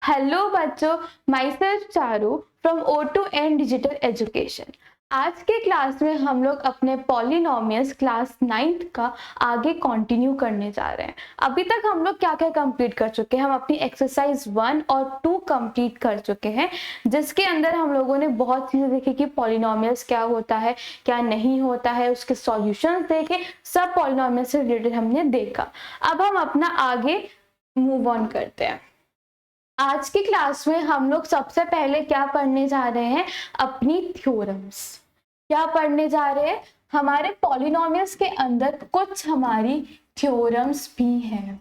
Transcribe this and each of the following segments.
Hello बच्चों, my self Charu from O2N digital education. आज के क्लास में हम लोग अपने पॉलिनोमियल्स क्लास 9th का आगे कंटिन्यू करने जा रहे हैं। अभी तक हम लोग क्या क्या कंप्लीट कर चुके हैं? हम अपनी एक्सरसाइज 1 और 2 कंप्लीट कर चुके हैं, जिसके अंदर हम लोगों ने बहुत चीज़ें देखी कि पॉलिनोमियल्स क्या होता है, क्या नहीं होता है, उसके सॉल्यूशंस देखे, सब पॉलिनोमियल्स से रिलेटेड हमने देखा। अब हम अपना आगे मूव ऑन करते हैं। आज की क्लास में हम लोग सबसे पहले क्या पढ़ने जा रहे हैं? अपनी थ्योरम्स। क्या पढ़ने जा रहे हैं? हमारे पॉलिनोमियल्स के अंदर कुछ हमारी थ्योरम्स भी हैं,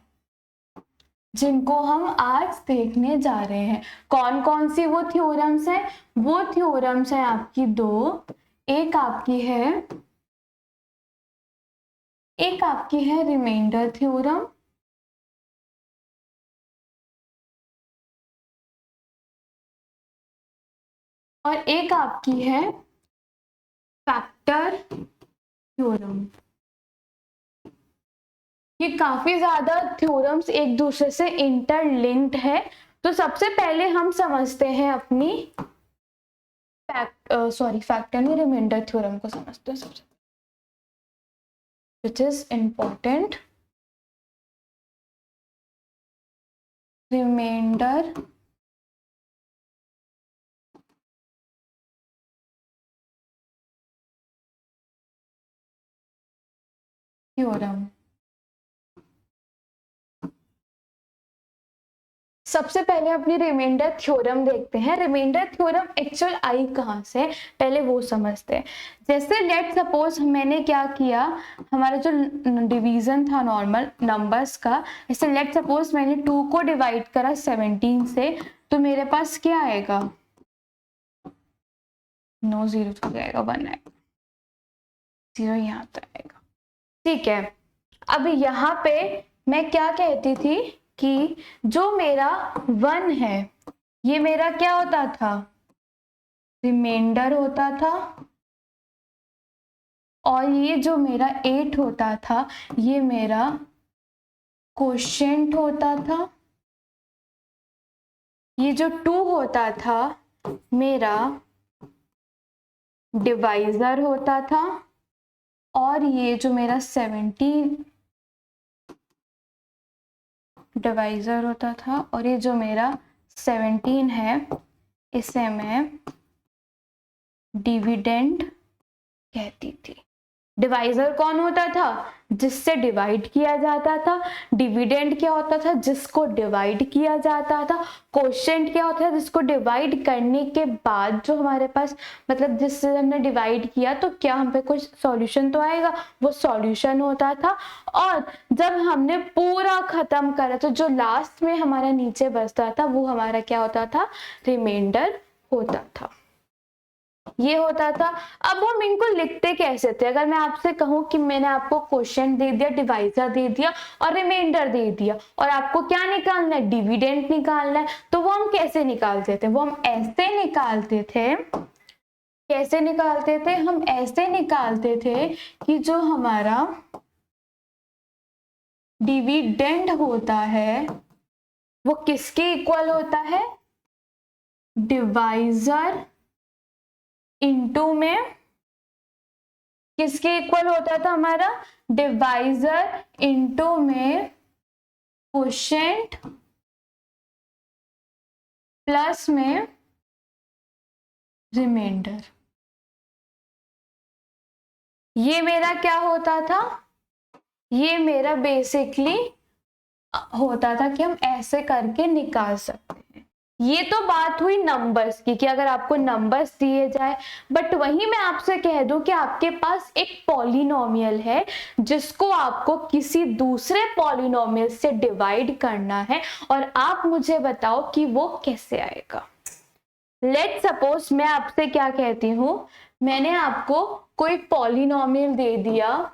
जिनको हम आज देखने जा रहे हैं। कौन कौन सी वो थ्योरम्स हैं? वो थ्योरम्स हैं आपकी दो। एक आपकी है रिमाइंडर थ्योरम, और एक आपकी है फैक्टर थ्योरम। ये काफी ज्यादा थ्योरम्स एक दूसरे से इंटरलिंक्ड है। तो सबसे पहले हम समझते हैं अपनी फैक्टर नहीं, रिमाइंडर थ्योरम को समझते हैं सबसे, which is important. Remainder theorem. सबसे पहले अपनी रिमाइंडर थ्योरम देखते हैं। रिमाइंडर थ्योरम एक्चुअल आई कहाँ से है, पहले वो समझते हैं। जैसे लेट सपोज मैंने क्या किया, हमारा जो डिवीजन था नॉर्मल नंबर्स का, जैसे लेट सपोज मैंने 2 को डिवाइड करा 17 से, तो मेरे पास क्या आएगा? 9 0 तो आएगा, 1 आएगा, 0 यहाँ तो आएगा। ठीक है, अब यहाँ पे मैं क्या कहती थी कि जो मेरा 1 है, ये मेरा क्या होता था? रिमाइंडर होता था। और ये जो मेरा 8 होता था, ये मेरा कोशेंट होता था। ये जो 2 होता था, मेरा डिवाइजर होता था। और ये जो मेरा 17 डिवाइजर होता था, और ये जो मेरा 17 है, इसे मैं डिविडेंड कहती थी। डिवाइजर कौन होता था? जिससे डिवाइड किया जाता था। डिविडेंड क्या होता था? जिसको डिवाइड किया जाता था। कोशेंट क्या होता है? जिसको डिवाइड करने के बाद जो हमारे पास, मतलब जिससे हमने डिवाइड किया तो क्या हम पे कुछ सॉल्यूशन तो आएगा, वो सॉल्यूशन होता था। और जब हमने पूरा खत्म करा तो जो लास्ट में हमारा नीचे बचता था, वो हमारा क्या होता था? रिमाइंडर होता था। ये होता था। अब हम इनको लिखते कैसे थे? अगर मैं आपसे कहूं कि मैंने आपको क्वेश्चन दे दिया, डिवाइजर दे दिया और रिमाइंडर दे दिया, और आपको क्या निकालना है? डिविडेंड निकालना है, तो वो हम कैसे निकालते थे? वो हम ऐसे निकालते थे। कैसे निकालते थे? हम ऐसे निकालते थे कि जो हमारा डिविडेंड होता है वो किसके इक्वल होता है? डिवाइजर इनटू में किसके इक्वल होता था? हमारा डिवाइजर इनटू में क्वोशिएंट प्लस में रिमाइंडर। ये मेरा क्या होता था? ये मेरा बेसिकली होता था कि हम ऐसे करके निकाल सकते हैं। ये तो बात हुई नंबर्स की कि अगर आपको नंबर्स दिए जाए, बट वहीं मैं आपसे कह दूं कि आपके पास एक पॉलिनोमियल है जिसको आपको किसी दूसरे पॉलिनोमियल से डिवाइड करना है, और आप मुझे बताओ कि वो कैसे आएगा। लेट सपोज मैं आपसे क्या कहती हूं, मैंने आपको कोई पॉलिनोमियल दे दिया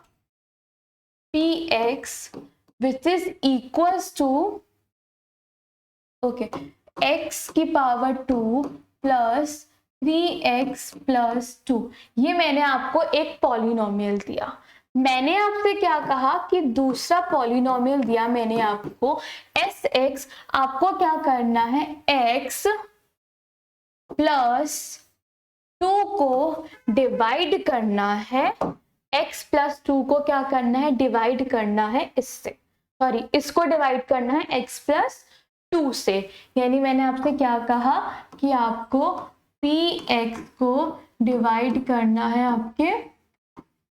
px which is equals to x की पावर 2 प्लस 3x प्लस 2। ये मैंने आपको एक पॉलिनोमियल दिया। मैंने आपसे क्या कहा कि दूसरा पॉलिनोमियल दिया मैंने आपको Sx, आपको क्या करना है x प्लस 2 को डिवाइड करना है, x प्लस 2 को क्या करना है डिवाइड करना है इससे, सॉरी इसको डिवाइड करना है x प्लस 2 से। यानी मैंने आपसे क्या कहा कि आपको px को डिवाइड करना है आपके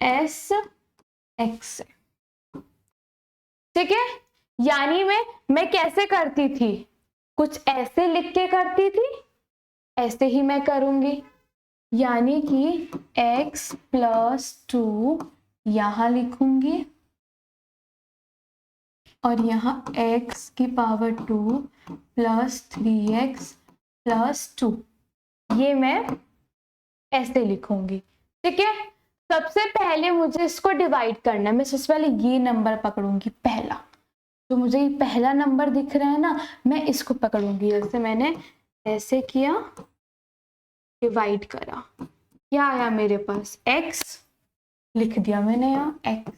sx से, ठीक है। यानी मैं कैसे करती थी, कुछ ऐसे लिख के करती थी, ऐसे ही मैं करूंगी। यानी कि x प्लस 2 यहां लिखूंगी और यहाँ x की पावर 2 प्लस 3x प्लस 2, ये मैं ऐसे लिखूंगी, ठीक है। सबसे पहले मुझे इसको डिवाइड करना है, मैं सबसे पहले ये नंबर पकड़ूंगी पहला, तो मुझे ये पहला नंबर दिख रहा है ना, मैं इसको पकड़ूंगी। जैसे मैंने ऐसे किया, डिवाइड करा, क्या आया मेरे पास x, लिख दिया मैंने यहाँ x।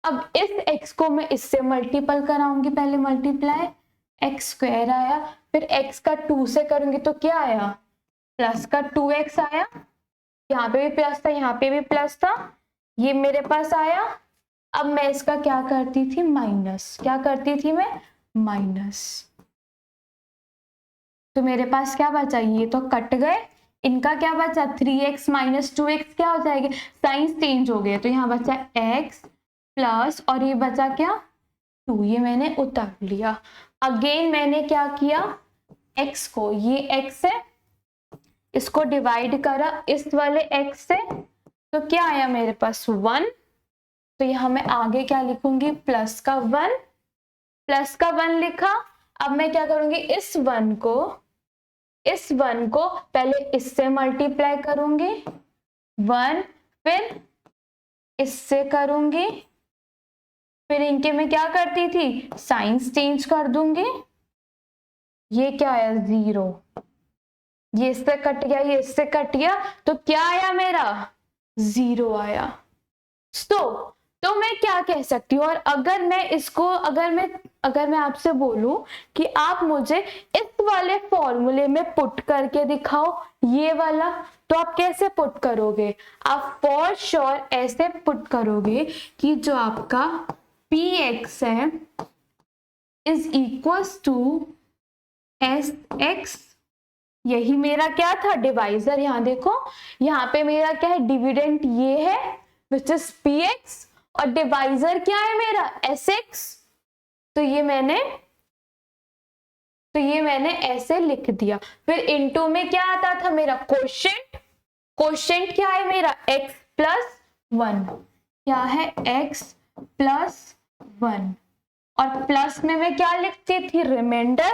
अब इस x को मैं इससे मल्टीपल कराऊंगी, पहले मल्टीप्लाई, एक्स स्क्वायर आया, फिर x का 2 से करूंगी तो क्या आया, प्लस का 2x आया, यहाँ पे भी प्लस था, यहाँ पे भी प्लस था, ये मेरे पास आया। अब मैं इसका क्या करती थी, माइनस, क्या करती थी मैं, माइनस, तो मेरे पास क्या बचा, ये तो कट गए, इनका क्या बचा 3x माइनस 2x क्या हो जाएगा, साइंस चेंज हो गया, तो यहाँ बचा x प्लस और ये बचा क्या 2, ये मैंने उतार लिया। अगेन मैंने क्या किया, x को, ये x है, इसको डिवाइड करा इस वाले x से, तो क्या आया मेरे पास 1, तो यहाँ मैं आगे क्या लिखूंगी, प्लस का 1, प्लस का 1 लिखा। अब मैं क्या करूंगी, इस 1 को पहले इससे मल्टीप्लाई करूंगी 1, फिर इससे करूंगी, फिर इनके में क्या करती थी, साइंस चेंज कर दूंगी, ये क्या आया 0, ये इससे कट गया, ये इससे कट गया, तो क्या आया मेरा 0 आया। तो मैं क्या कह सकती हूँ, और अगर मैं इसको अगर मैं आपसे बोलूं कि आप मुझे इस वाले फॉर्मूले में पुट करके दिखाओ ये वाला, तो आप कैसे पुट करोगे, आप फॉर श्योर ऐसे पुट करोगे कि जो आपका px है इज इक्वल्स टू sx, यही मेरा क्या था डिवाइजर, यहाँ देखो यहाँ पे मेरा क्या है, डिविडेंट ये है विच इज px, और डिवाइजर क्या है मेरा sx, तो ये मैंने ऐसे लिख दिया। फिर इनटू में क्या आता था मेरा कोशेंट, कोशेंट क्या है मेरा x प्लस 1, क्या है x प्लस 1, और प्लस में मैं क्या लिखती थी, रिमाइंडर,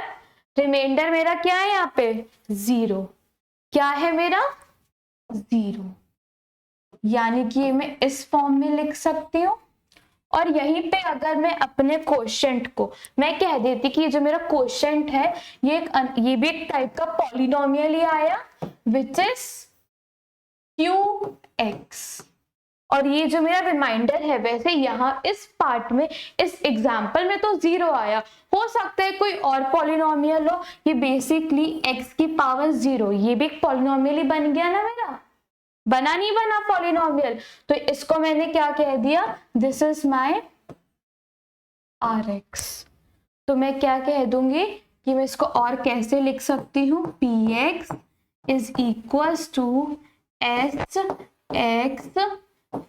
रिमाइंडर मेरा क्या है यहाँ पे 0, क्या है मेरा 0, यानी कि मैं इस फॉर्म में लिख सकती हूँ। और यहीं पे अगर मैं अपने कोशेंट को मैं कह देती कि जो मेरा कोशेंट है ये भी एक टाइप का पॉलिनोमियल ही आया विच इज qx, और ये जो मेरा रिमाइंडर है, वैसे यहाँ इस पार्ट में इस एग्जाम्पल में तो 0 आया, हो सकता है कोई और पॉलिनोमियल हो, ये बेसिकली x की पावर 0, ये भी एक पॉलिनोमियल ही बन गया ना मेरा, बना नहीं बना पॉलिनोमियल, तो इसको मैंने क्या कह दिया, दिस इज माय rx। तो मैं क्या कह दूंगी कि मैं इसको और कैसे लिख सकती हूँ, px is equals to sx,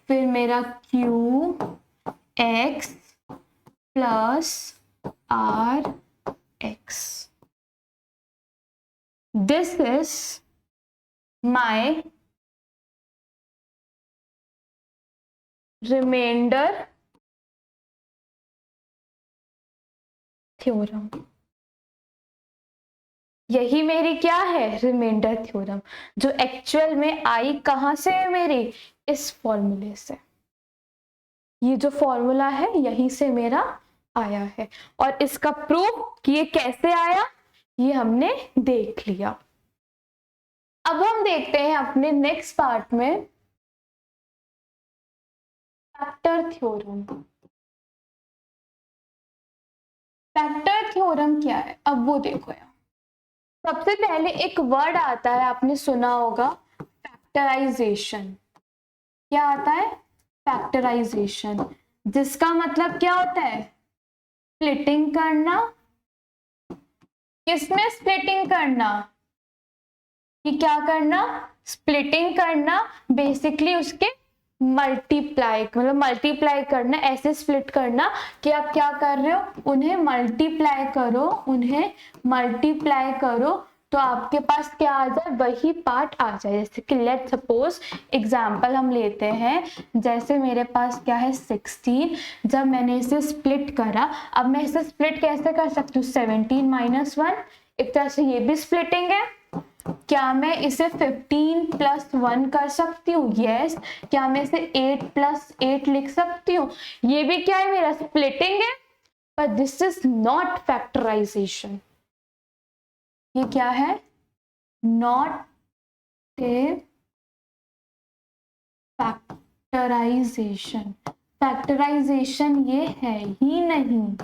फिर मेरा qx plus rx, this is my remainder theorem, यही मेरी क्या है रिमाइंडर थ्योरम, जो एक्चुअल में आई कहां से है मेरी, इस फॉर्मूले से, ये जो फॉर्मूला है यहीं से मेरा आया है, और इसका प्रूफ कि ये कैसे आया ये हमने देख लिया। अब हम देखते हैं अपने नेक्स्ट पार्ट में फैक्टर थ्योरम। फैक्टर थ्योरम क्या है, अब वो देखो यार। सबसे पहले एक वर्ड आता है, आपने सुना होगा, फैक्टराइजेशन। क्या आता है? फैक्टराइजेशन, जिसका मतलब क्या होता है? स्प्लिटिंग करना। किसमें स्प्लिटिंग करना? कि क्या करना? स्प्लिटिंग करना, बेसिकली उसके मल्टीप्लाई, मतलब मल्टीप्लाई करना, ऐसे स्प्लिट करना कि आप क्या कर रहे हो, उन्हें मल्टीप्लाई करो, उन्हें मल्टीप्लाई करो, तो आपके पास क्या आ जाए? वही पार्ट आ जाए। जैसे कि लेट सपोज एग्जाम्पल हम लेते हैं, जैसे मेरे पास क्या है 16, जब मैंने इसे स्प्लिट करा, अब मैं इसे स्प्लिट कैसे कर सकती हूँ? 17 माइनस 1, एक तरह से ये भी स्प्लिटिंग है। क्या मैं इसे 15 प्लस 1 कर सकती हूँ? यस। क्या मैं इसे 8 प्लस 8 लिख सकती हूँ? ये भी क्या है? मेरा स्प्लिटिंग है, पर दिस इज नॉट फैक्टराइजेशन। ये क्या है? Not a factorisation. फैक्टराइजेशन ये है ही नहीं।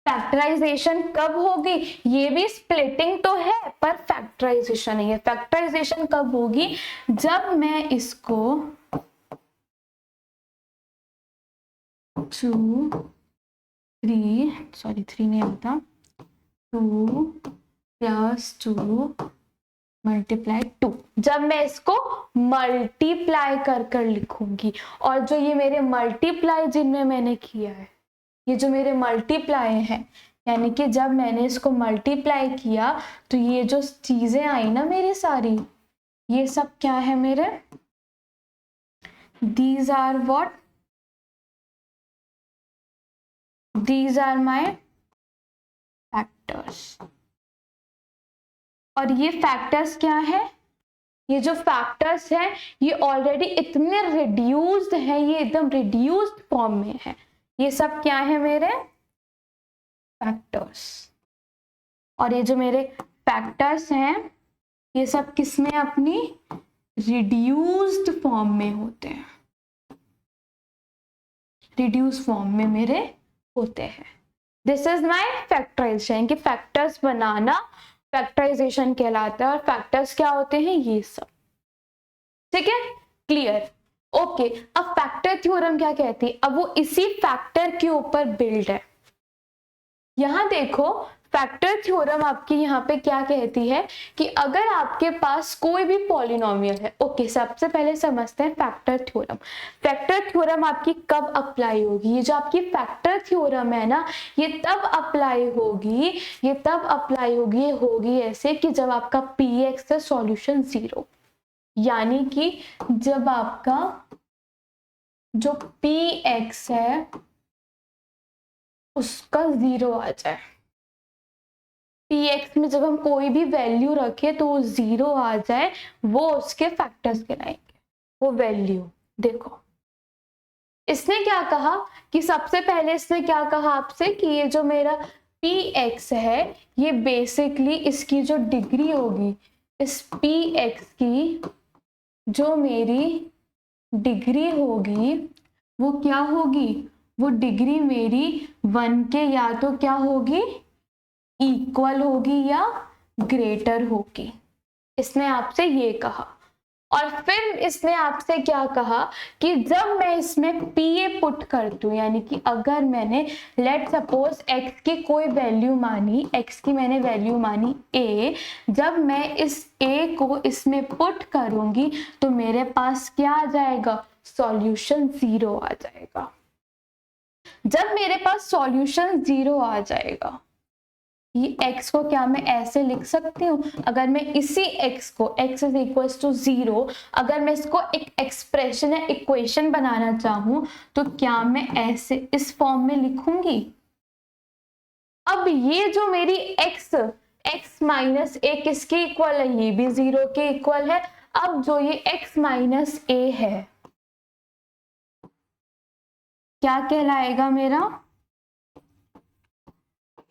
फैक्टराइजेशन कब होगी? ये भी स्प्लिटिंग तो है, पर फैक्टराइजेशन नहीं है। फैक्टराइजेशन कब होगी? जब मैं इसको 2 3 सॉरी 3 नहीं होता, 2 प्लस 2 मल्टीप्लाई 2, जब मैं इसको मल्टीप्लाई कर कर लिखूंगी। और जो ये मेरे मल्टीप्लाई जिनमें मैंने किया है, ये जो मेरे मल्टीप्लाई हैं, यानी कि जब मैंने इसको मल्टीप्लाई किया तो ये जो चीजें आई ना मेरी सारी, ये सब क्या है मेरे? These are what? These are my factors. और ये फैक्टर्स क्या है? ये जो फैक्टर्स हैं ये ऑलरेडी इतने रिड्यूस्ड हैं, ये एकदम रिड्यूस्ड फॉर्म में है। ये सब क्या है मेरे? फैक्टर्स। और ये जो मेरे फैक्टर्स हैं ये सब किसमें? अपनी रिड्यूस्ड फॉर्म में होते हैं। रिड्यूस फॉर्म में मेरे होते हैं। दिस इज माय फैक्टराइजेशन, कि फैक्टर्स बनाना फैक्टराइजेशन कहलाता है। और फैक्टर्स क्या होते हैं? ये सब। ठीक है, क्लियर? ओके। अब फैक्टर थ्योरम क्या कहती है? अब वो इसी फैक्टर के ऊपर बिल्ड है। यहां देखो, फैक्टर थ्योरम आपकी यहाँ पे क्या कहती है कि अगर आपके पास कोई भी पॉलिनोमियल है। ओके, सबसे पहले समझते हैं फैक्टर थ्योरम। फैक्टर थ्योरम आपकी कब अप्लाई होगी? ये जो आपकी फैक्टर थ्योरम है ना, ये तब अप्लाई होगी, ये तब अप्लाई होगी, ये होगी ऐसे कि जब आपका px है सॉल्यूशन 0, यानी कि जब आपका जो px है उसका 0 आ जाए। px में जब हम कोई भी वैल्यू रखें तो वो 0 आ जाए, वो उसके फैक्टर्स कहलाएंगे, वो वैल्यू। देखो इसने क्या कहा कि सबसे पहले इसने क्या कहा आपसे कि ये जो मेरा px है ये बेसिकली इसकी जो डिग्री होगी, इस px की जो मेरी डिग्री होगी वो क्या होगी? वो डिग्री मेरी 1 के या तो क्या होगी? इक्वल होगी या ग्रेटर होगी। इसने आपसे ये कहा। और फिर इसने आपसे क्या कहा कि जब मैं इसमें pa पुट कर दूं, यानी कि अगर मैंने लेट सपोज x की कोई वैल्यू मानी, x की मैंने वैल्यू मानी a, जब मैं इस a को इसमें पुट करूंगी तो मेरे पास क्या आ जाएगा? सॉल्यूशन 0 आ जाएगा। जब मेरे पास सॉल्यूशन 0 आ जाएगा, ये x को क्या मैं ऐसे लिख सकती हूँ? अगर मैं इसी x को x इज इक्वल टू 0, अगर मैं इसको एक एक्सप्रेशन या इक्वेशन बनाना चाहूं तो क्या मैं ऐसे इस फॉर्म में लिखूंगी? अब ये जो मेरी x माइनस a किसके इक्वल है? ये भी 0 के इक्वल है। अब जो ये x माइनस a है क्या कहलाएगा? मेरा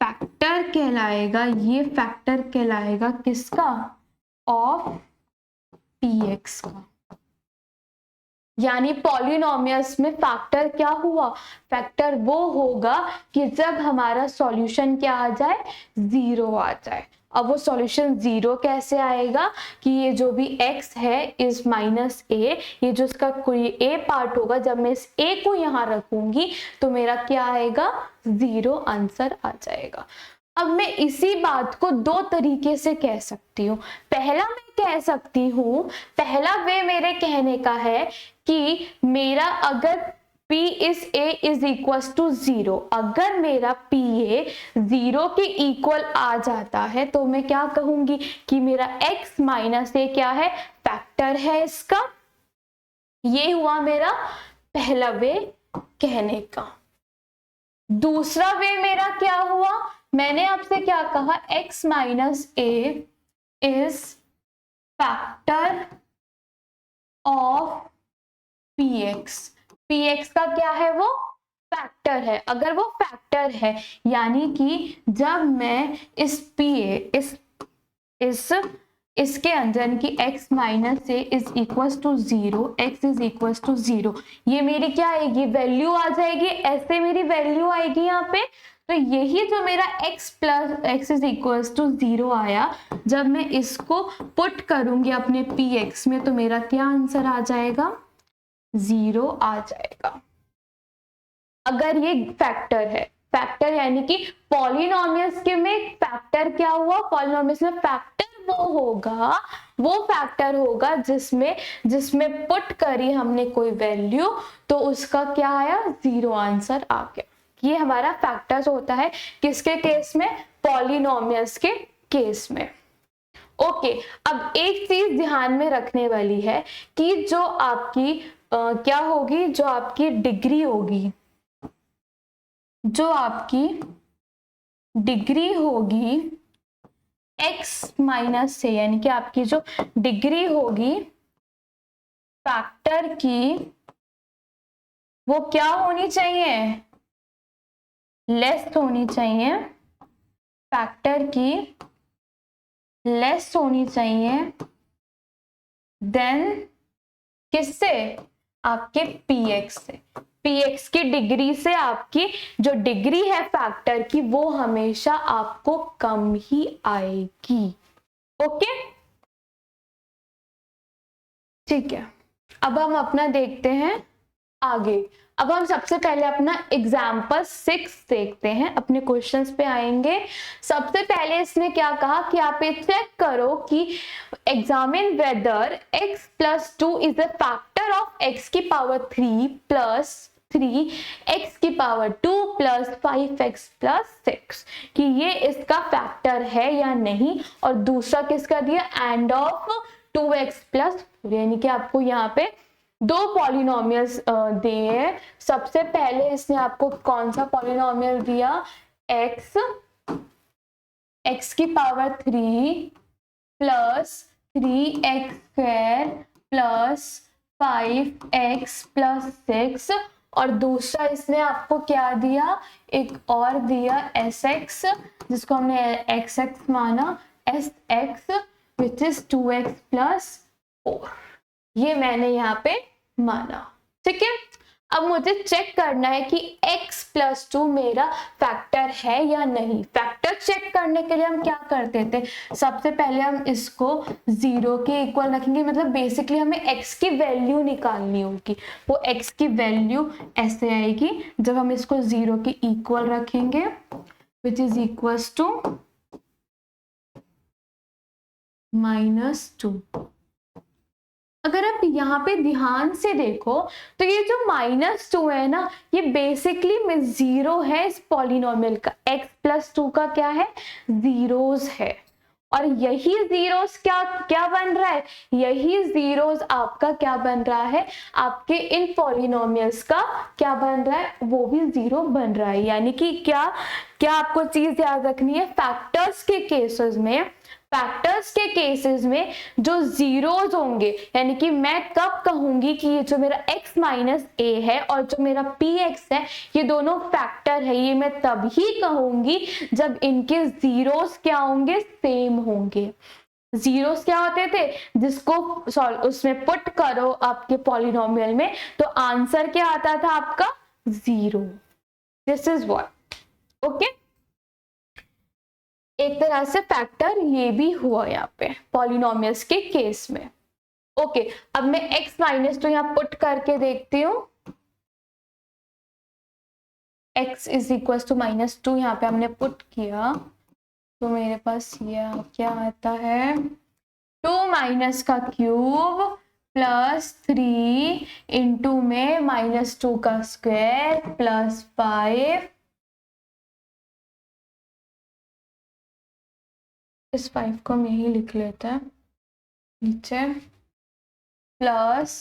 फैक्टर कहलाएगा। ये फैक्टर कहलाएगा किसका? ऑफ px का। यानी पॉलिनोमियल्स में फैक्टर क्या हुआ, फैक्टर वो होगा कि जब हमारा सॉल्यूशन क्या आ जाए, 0 आ जाए। अब वो सॉल्यूशन 0 कैसे आएगा कि ये जो भी x है इस माइनस a, ये जो इसका कोई a पार्ट होगा, जब मैं इस a को यहाँ रखूंगी तो मेरा क्या आएगा, 0 आंसर आ जाएगा। अब मैं इसी बात को दो तरीके से कह सकती हूँ। पहला मैं कह सकती हूँ, पहला वे मेरे कहने का है कि मेरा अगर P is A is equal to 0, अगर मेरा PA 0 के इक्वल आ जाता है तो मैं क्या कहूंगी कि मेरा x माइनस a क्या है, फैक्टर है इसका। ये हुआ मेरा पहला वे कहने का। दूसरा वे मेरा क्या हुआ, मैंने आपसे क्या कहा, x minus a is factor of px। px का क्या है, वो फैक्टर है। अगर वो फैक्टर है यानी कि जब मैं इस pa इसके अंदर की x minus a is equal to 0, x is equal to 0, ये मेरी क्या आएगी, वैल्यू आ जाएगी, ऐसे मेरी वैल्यू आएगी यहाँ पे। तो यही जो मेरा x plus x is equal to 0 आया, जब मैं इसको पुट करूंगी अपने px में तो मेरा क्या आंसर आ जाएगा, 0 आ जाएगा। अगर ये फैक्टर है, फैक्टर यानी कि पॉलिनोमियल्स के में फैक्टर क्या हुआ, पॉलिनोमियल्स में फैक्टर वो फैक्टर होगा जिसमें पुट करी हमने कोई वैल्यू तो उसका क्या आया, 0 आंसर आ गया। ये हमारा फैक्टर्स होता है किसके केस में, पॉलिनोमियल्स के केस में। ओके, अब एक चीज ध्यान में रखने वाली है कि जो आपकी क्या होगी, जो आपकी डिग्री होगी, जो आपकी डिग्री होगी x माइनस से, यानी कि आपकी जो डिग्री होगी फैक्टर की, वो क्या होनी चाहिए, लेस होनी चाहिए, फैक्टर की लेस होनी चाहिए देन किससे, आपके px से। px की डिग्री से आपकी जो डिग्री है फैक्टर की वो हमेशा आपको कम ही आएगी। ओके, ठीक है। अब हम अपना देखते हैं आगे। अब हम सबसे पहले अपना एग्जाम्पल 6 देखते हैं, अपने क्वेश्चंस पे आएंगे। सबसे पहले इसने क्या कहा कि आप ये चेक करो कि examine whether x plus 2 is a factor of x की पावर 3 प्लस 3 x की पावर 2 प्लस 5x प्लस 6, कि ये इसका फैक्टर है या नहीं। और दूसरा किसका दिया, एंड ऑफ 2x प्लस 4, यानी कि आपको यहाँ पे दो पॉलिनोमियल्स दिए हैं। सबसे पहले इसने आपको कौन सा पॉलिनोमियल दिया, x की power 3 plus 3x square plus 5x plus 6, और दूसरा इसने आपको क्या दिया, एक और दिया sx, जिसको हमने xx माना, sx which is 2x plus 4, ये मैंने यहाँ पे माना। ठीक है, अब मुझे चेक करना है कि x प्लस 2 मेरा फैक्टर है या नहीं। फैक्टर चेक करने के लिए हम क्या करते थे, सबसे पहले हम इसको 0 के इक्वल रखेंगे, मतलब बेसिकली हमें x की वैल्यू निकालनी होगी। वो x की वैल्यू ऐसे आएगी जब हम इसको 0 के इक्वल रखेंगे, विच इज इक्वल्स टू -2। अगर आप यहाँ पे ध्यान से देखो तो ये जो -2 है ना, ये बेसिकली में 0 है इस पॉलिनोमियल का। x प्लस 2 का क्या है, जीरोस है, और यही जीरोस क्या बन रहा है, यही जीरोस आपका क्या बन रहा है, आपके इन पॉलिनोमियल्स का क्या बन रहा है, वो भी 0 बन रहा है। यानी कि क्या आपको चीज याद रखनी है, फैक्टर्स केसेस में जो जीरोस होंगे, यानी कि मैं कब कहूंगी कि ये जो मेरा x माइनस a है और जो मेरा px है ये दोनों फैक्टर है, ये मैं तभी कहूंगी जब इनके जीरोस क्या होंगे, सेम होंगे। जीरोस क्या होते थे, जिसको उसमें पुट करो आपके पॉलिनोमियल में तो आंसर क्या आता था आपका, 0। This is what, okay. एक तरह से फैक्टर ये भी हुआ यहाँ पे पॉलिनोमियल्स के केस में, ओके। अब मैं x माइनस टू यहाँ पुट करके देखती हूँ, x इज इक्वल टू -2 यहाँ पे हमने पुट किया तो मेरे पास ये क्या आता है, 2 माइनस का क्यूब प्लस 3 इंटू में -2 का स्क्वायर प्लस 5, इस 5 को हम यही लिख लेते हैं नीचे, प्लस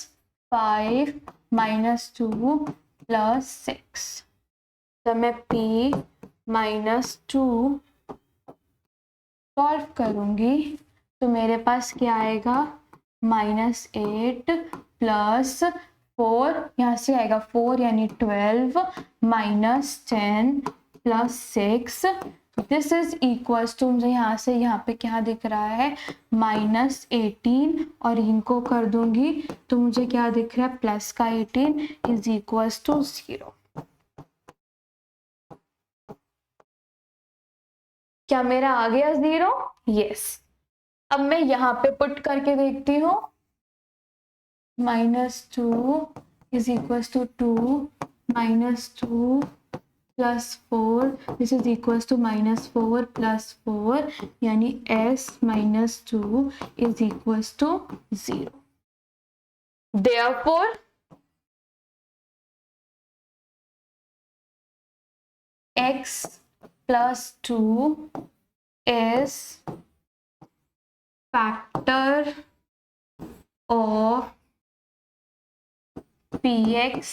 5 -2 प्लस 6। जब मैं p -2 सॉल्व करूंगी तो मेरे पास क्या आएगा, -8 प्लस 4, यहाँ से आएगा 4 यानी 12 -10 plus 6, this is equals to, मुझे यहाँ से यहाँ पे क्या दिख रहा है, -18 और इनको कर दूंगी तो मुझे क्या दिख रहा है, प्लस का 18 इज इक्वल्स टू 0। क्या मेरा आ गया 0? यस। अब मैं यहाँ पे पुट करके देखती हूँ, -2 is equals to 2 -2 plus 4, this is equals to -4 plus 4 यानी s -2 is equals to 0। Therefore x plus 2 is factor of px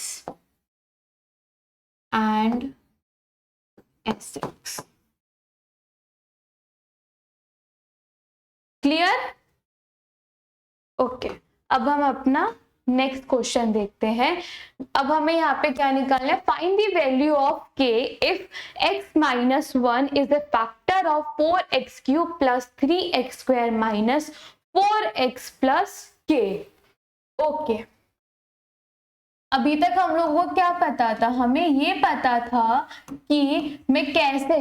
and sx. Clear? Okay, अब हम अपना नेक्स्ट क्वेश्चन देखते हैं। अब हमें यहाँ पे क्या निकालना है, find the value of k if x minus 1 is a factor of 4x cube plus 3x square minus 4x plus k। Okay, अभी तक हम लोगों को क्या पता था, हमें ये पता था कि मैं कैसे,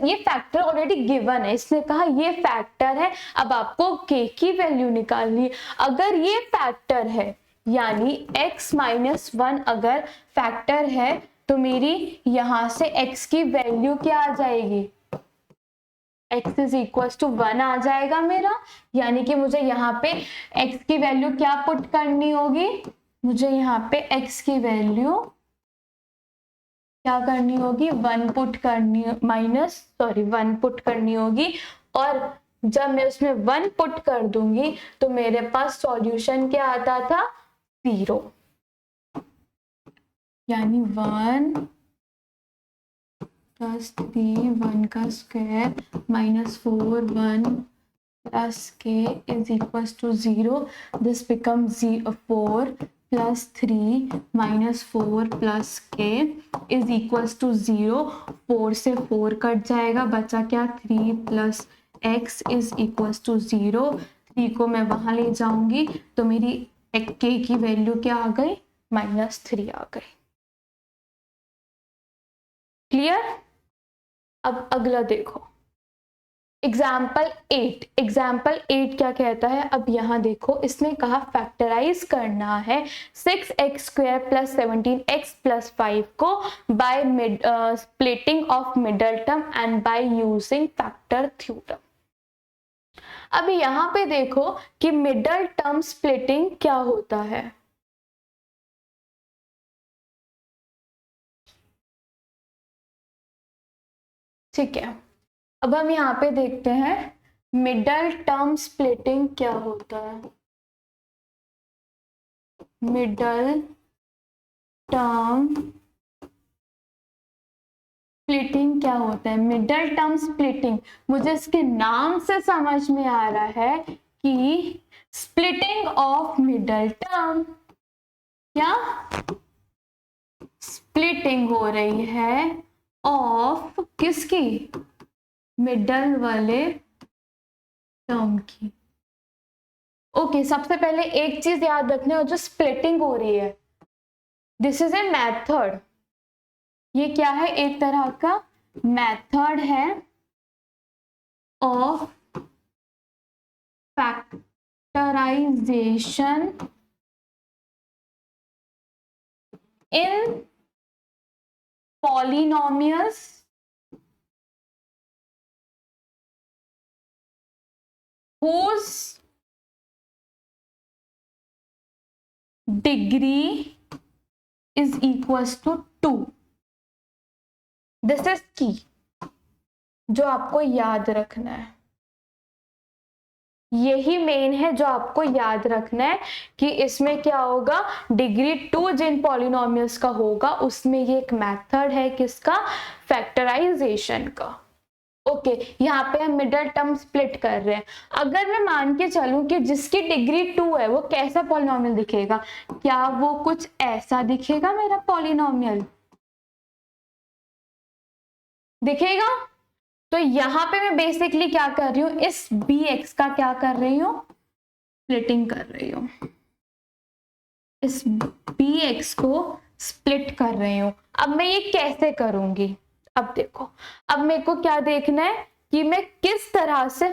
ये फैक्टर ऑलरेडी गिवन है, इसने कहा ये फैक्टर है, अब आपको k की वैल्यू निकालनी है। अगर ये फैक्टर है यानी x माइनस 1 अगर फैक्टर है तो मेरी यहां से x की वैल्यू क्या आ जाएगी, x इज इक्वल टू 1 आ जाएगा मेरा, यानी कि मुझे यहाँ पे x की वैल्यू क्या पुट करनी होगी, मुझे यहाँ पे x की वैल्यू क्या करनी होगी, 1 पुट करनी, 1 पुट करनी होगी, और जब मैं उसमें 1 पुट कर दूंगी तो मेरे पास सॉल्यूशन क्या आता था, 0, यानी 1 प्लस 3 1 का square -4 1 plus k is equals to 0, this becomes 4 plus 3 minus 4 plus k is equals to 0, 4 से 4 कट जाएगा, बचा क्या, 3 plus x is equals to 0, 3 को मैं वहां ले जाऊंगी तो मेरी k की वैल्यू क्या आ गई, -3 आ गई। क्लियर? अब अगला देखो, एग्जाम्पल 8 क्या कहता है, अब यहाँ देखो इसने कहा फैक्टराइज करना है 6x square plus 17x plus 5 को by splitting of middle term and by using factor theorem. अब यहाँ पे देखो कि मिडल टर्म स्प्लिटिंग क्या होता है, ठीक है। अब हम यहाँ पे देखते हैं मिडल टर्म स्प्लिटिंग क्या होता है, मिडल टर्म स्प्लिटिंग क्या होता है, मिडल टर्म स्प्लिटिंग मुझे इसके नाम से समझ में आ रहा है कि स्प्लिटिंग ऑफ मिडल टर्म, क्या स्प्लिटिंग हो रही है ऑफ किसकी, मिडल वाले टर्म की, ओके, सबसे पहले एक चीज याद रखना है, जो स्प्लिटिंग हो रही है, दिस इज ए मेथड। ये क्या है? एक तरह का मेथड है of factorization in polynomials whose degree is equals to 2. This is key, जो आपको याद रखना है। यही मेन है जो आपको याद रखना है कि इसमें क्या होगा, डिग्री 2 जिन पॉलिनोमियल्स का होगा उसमें ये एक मेथड है किसका? फैक्टराइजेशन का। ओके, यहाँ पे हम मिडल टर्म स्प्लिट कर रहे हैं। अगर मैं मान के चलूं कि जिसकी डिग्री 2 है वो कैसा पॉलिनोमियल दिखेगा? क्या वो कुछ ऐसा दिखेगा मेरा पॉलिनोमियल? दिखेगा? तो यहाँ पे मैं बेसिकली क्या कर रही हूँ, इस bx का क्या कर रही हूँ? स्प्लिटिंग कर रही हूँ। इस bx को स्प्लिट कर रही हूँ। अब मैं ये कैसे करूंगी? अब देखो, अब मेरे को क्या देखना है कि मैं किस तरह से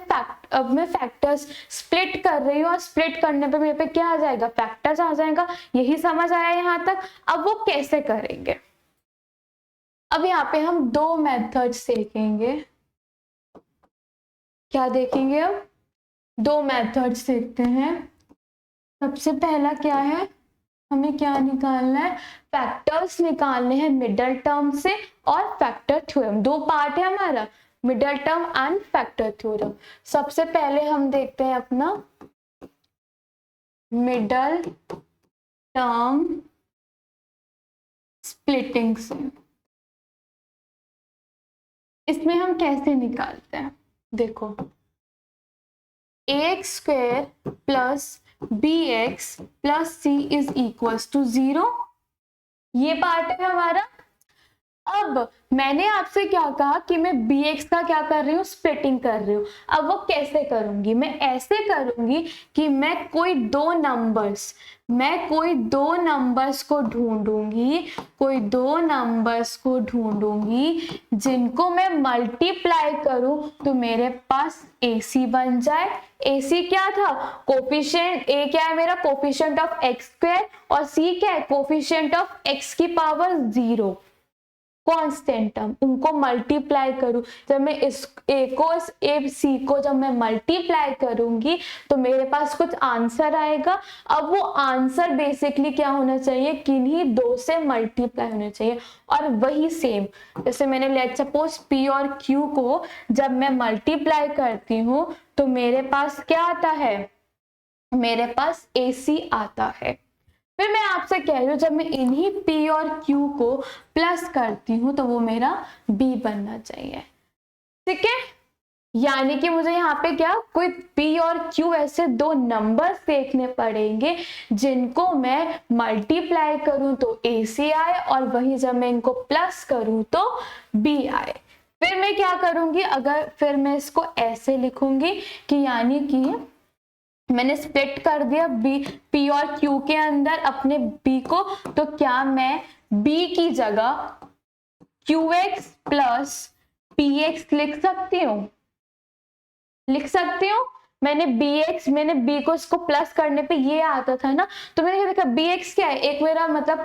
अब मैं फैक्टर्स स्प्लिट कर रही हूँ, और स्प्लिट करने पे मेरे पे क्या आ जाएगा? फैक्टर्स आ जाएगा। यही समझ आया यहाँ तक? अब वो कैसे करेंगे? अब यहाँ पे हम दो मेथड्स देखेंगे। क्या देखेंगे? अब दो मेथड्स देखते हैं। सबसे पहला क्या है, हमें क्या निकालना है? फैक्टर्स निकालने हैं मिडल टर्म से और फैक्टर थ्योरम। दो पार्ट है हमारा, middle term and factor theorem. सबसे पहले हम देखते हैं अपना मिडल टर्म स्प्लिटिंग से। इसमें हम कैसे निकालते हैं? देखो, ax square plus bx plus c is equals to 0, ये पार्ट है हमारा। अब मैंने आपसे क्या कहा कि मैं bx का क्या कर रही हूँ? स्प्लिटिंग कर रही हूँ। अब वो कैसे करूंगी? मैं ऐसे करूंगी कि मैं कोई दो नंबर्स को ढूंढूंगी जिनको मैं मल्टीप्लाई करूं तो मेरे पास AC बन जाए। AC क्या था? कोफिशिएंट। A क्या है मेरा? कोफिशिएंट ऑफ एक्स स्क्वायर, और C क्या है? कोफिशिएंट ऑफ x की पावर 0, कांस्टेंट टर्म। उनको मल्टीप्लाई करूं, जब मैं इस A को इस C को जब मैं मल्टीप्लाई करूंगी तो मेरे पास कुछ आंसर आएगा। अब वो आंसर बेसिकली क्या होना चाहिए? किन्हीं दो से मल्टीप्लाई होना चाहिए। और वही सेम, जैसे मैंने लेट सपोज P और Q को जब मैं मल्टीप्लाई करती हूँ तो मेरे पास क्या आता है? मेरे पास AC आता है। फिर मैं आपसे कह रही हूँ जब मैं इन्हीं P और Q को प्लस करती हूँ तो वो मेरा B बनना चाहिए। ठीक है, यानी कि मुझे यहाँ पे क्या, कोई P और Q ऐसे दो नंबर्स देखने पड़ेंगे जिनको मैं मल्टीप्लाई करूँ तो AC आए, और वही जब मैं इनको प्लस करूँ तो B आए। फिर मैं क्या करूंगी? फिर मैं इसको ऐसे लिखूंगी कि यानी कि मैंने स्प्लिट कर दिया P और Q के अंदर अपने B को, तो क्या मैं B की जगह QX प्लस PX लिख सकती हूँ? मैंने B को इसको प्लस करने पे ये आता था ना, तो मैंने क्या देखा? BX क्या है? एक मेरा मतलब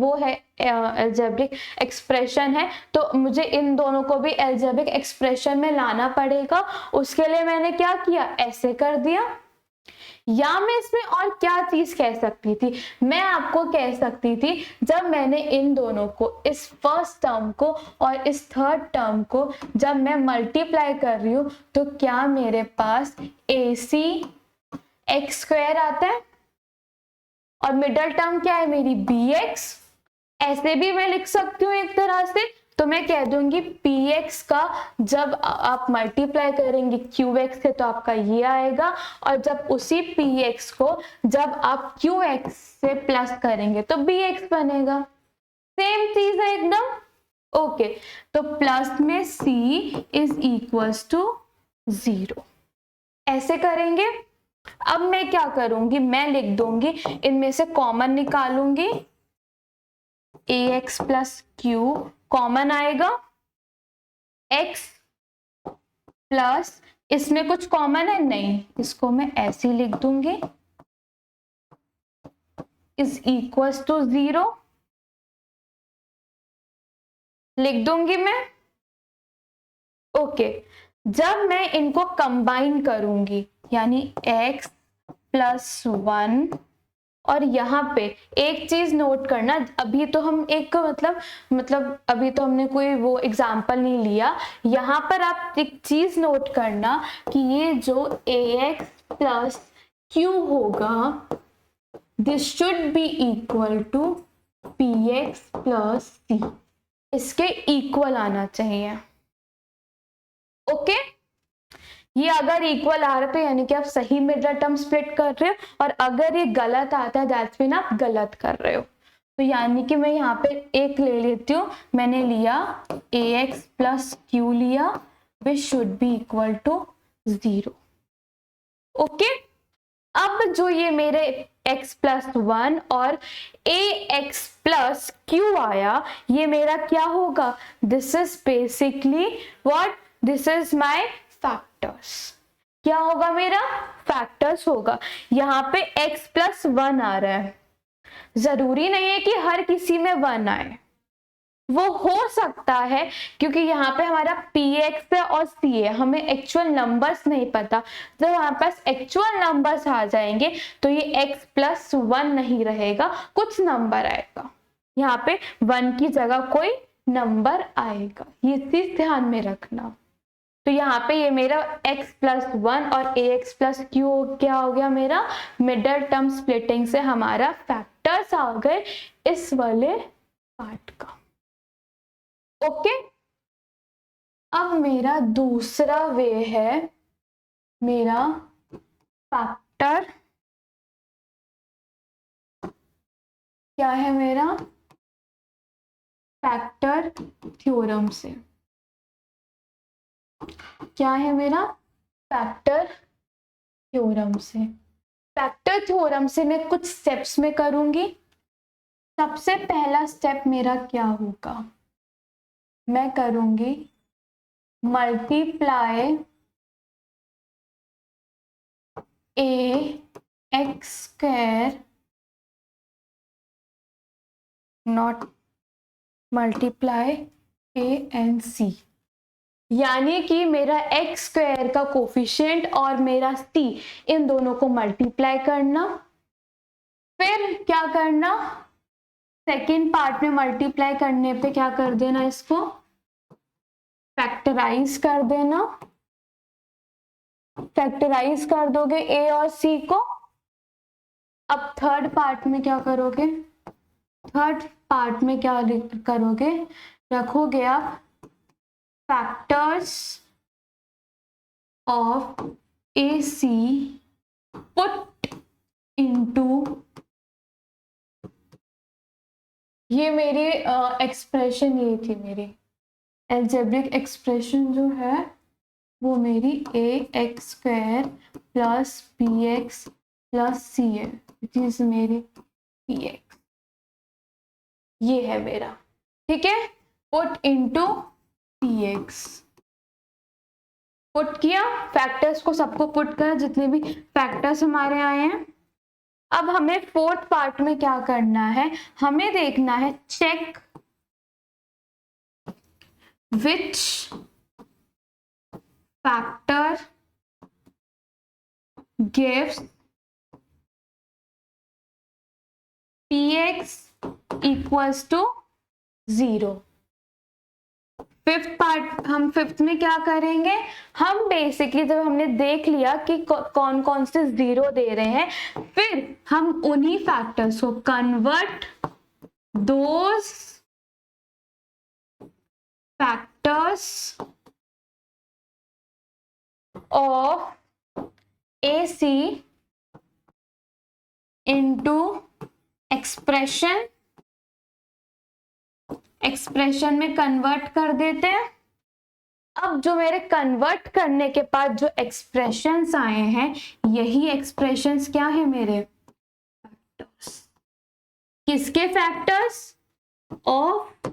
वो है एल्जेब्रिक एक्सप्रेशन है, तो मुझे इन दोनों को भी एल्जेब्रिक एक्सप्रेशन में लाना पड़ेगा। उसके लिए मैंने क्या किया? ऐसे कर दिया। या मैं इसमें और क्या चीज कह सकती थी? मैं आपको कह सकती थी जब मैंने इन दोनों को, इस फर्स्ट टर्म को और इस थर्ड टर्म को जब मैं मल्टीप्लाई कर रही हूं तो क्या मेरे पास AC x स्क्वायर आता है, और मिडल टर्म क्या है मेरी? BX। ऐसे भी मैं लिख सकती हूँ एक तरह से, तो मैं कह दूंगी PX का जब आप मल्टीप्लाई करेंगे QX से तो आपका ये आएगा, और जब उसी PX को जब आप QX से प्लस करेंगे तो BX बनेगा। सेम चीज है एकदम। ओके, तो प्लस में C इज इक्वल्स टू 0, ऐसे करेंगे। अब मैं क्या करूंगी, मैं लिख दूंगी, इनमें से कॉमन निकालूंगी, ax प्लस क्यू कॉमन आएगा, x प्लस इसमें कुछ कॉमन है नहीं, इसको मैं ऐसे ही लिख दूंगी, इज इक्वल्स टू 0 लिख दूंगी मैं। ओके, जब मैं इनको कंबाइन करूंगी यानी x प्लस 1, और यहाँ पे एक चीज नोट करना, अभी तो हम एक मतलब अभी तो हमने कोई वो एग्जाम्पल नहीं लिया, यहाँ पर आप एक चीज नोट करना कि ये जो ax प्लस q होगा, this should be equal to px plus c, इसके इक्वल आना चाहिए। ओके, ये अगर इक्वल आ रहा है तो यानी कि आप सही मिडल टर्म स्प्लिट कर रहे हो, और अगर ये गलत आता है दैट्स मीन आप गलत कर रहे हो। तो यानी कि मैं यहाँ पे एक ले लेती हूँ, मैंने लिया ax प्लस क्यू लिया, which should be equal to 0। Okay, अब जो ये मेरे x प्लस 1 और ax प्लस क्यू आया, ये मेरा क्या होगा, this is basically what, this is my factors. क्या होगा मेरा, फैक्टर्स होगा। यहाँ पे x प्लस 1 आ रहा है, जरूरी नहीं है कि हर किसी में 1 आए, वो हो सकता है क्योंकि यहाँ पे हमारा px है और c है, हमें एक्चुअल नंबर्स नहीं पता। जब हमारे पास एक्चुअल नंबर्स आ जाएंगे तो ये x प्लस 1 नहीं रहेगा, कुछ नंबर आएगा, यहाँ पे 1 की जगह कोई नंबर आएगा, ये चीज ध्यान में रखना। तो यहाँ पे ये मेरा x प्लस 1 और ax प्लस क्यू क्या हो गया, मेरा मिडल टर्म स्प्लिटिंग से हमारा फैक्टर्स आ गए इस वाले पार्ट का। ओके, अब मेरा दूसरा वे है, मेरा फैक्टर क्या है, मेरा फैक्टर थ्योरम से। क्या है मेरा, फैक्टर थ्योरम से। फैक्टर थ्योरम से मैं कुछ स्टेप्स में करूंगी। सबसे पहला स्टेप मेरा क्या होगा, मैं करूंगी multiply ax square not multiply a and c, यानी कि मेरा x स्क्वायर का कोफिशिएंट और मेरा c, इन दोनों को मल्टीप्लाई करना। फिर क्या करना, सेकेंड पार्ट में मल्टीप्लाई करने पे क्या कर देना, इसको फैक्टराइज कर देना। फैक्टराइज कर दोगे a और c को। अब थर्ड पार्ट में क्या करोगे, थर्ड पार्ट में क्या करोगे, रखोगे आप factors of AC put into, ये मेरी एक्सप्रेशन, ये थी मेरी एल्जेब्रिक एक्सप्रेशन जो है वो मेरी ax square plus bx plus c है, विच इज मेरी px, ये है मेरा, ठीक है। पुट इनटू px, पुट किया, फैक्टर्स को सबको पुट करा, जितने भी फैक्टर्स हमारे आए हैं। अब हमें फोर्थ पार्ट में क्या करना है, हमें देखना है check which factor gives px equals to 0। Fifth part, हम फिफ्थ में क्या करेंगे, हम बेसिकली जब हमने देख लिया कि कौन कौन से 0 दे रहे हैं, फिर हम उन्हीं फैक्टर्स को convert those factors of AC into expression, expression में कन्वर्ट कर देते हैं। अब जो मेरे कन्वर्ट करने के बाद जो एक्सप्रेशंस आए हैं, यही एक्सप्रेशंस क्या है मेरे फैक्टर्स। किसके फैक्टर्स? ऑफ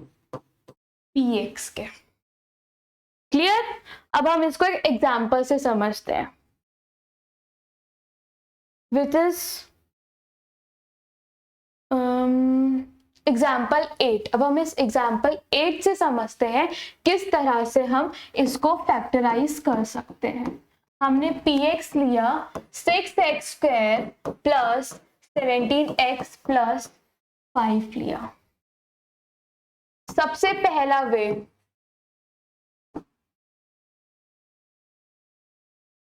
px के। क्लियर? अब हम इसको एक एग्जांपल से समझते हैं, विच इज एग्जाम्पल 8। अब हम इस एग्जाम्पल 8 से समझते हैं किस तरह से हम इसको फैक्टराइज कर सकते हैं। हमने px लिया 6x² प्लस 17x प्लस 5 लिया। सबसे पहला वे,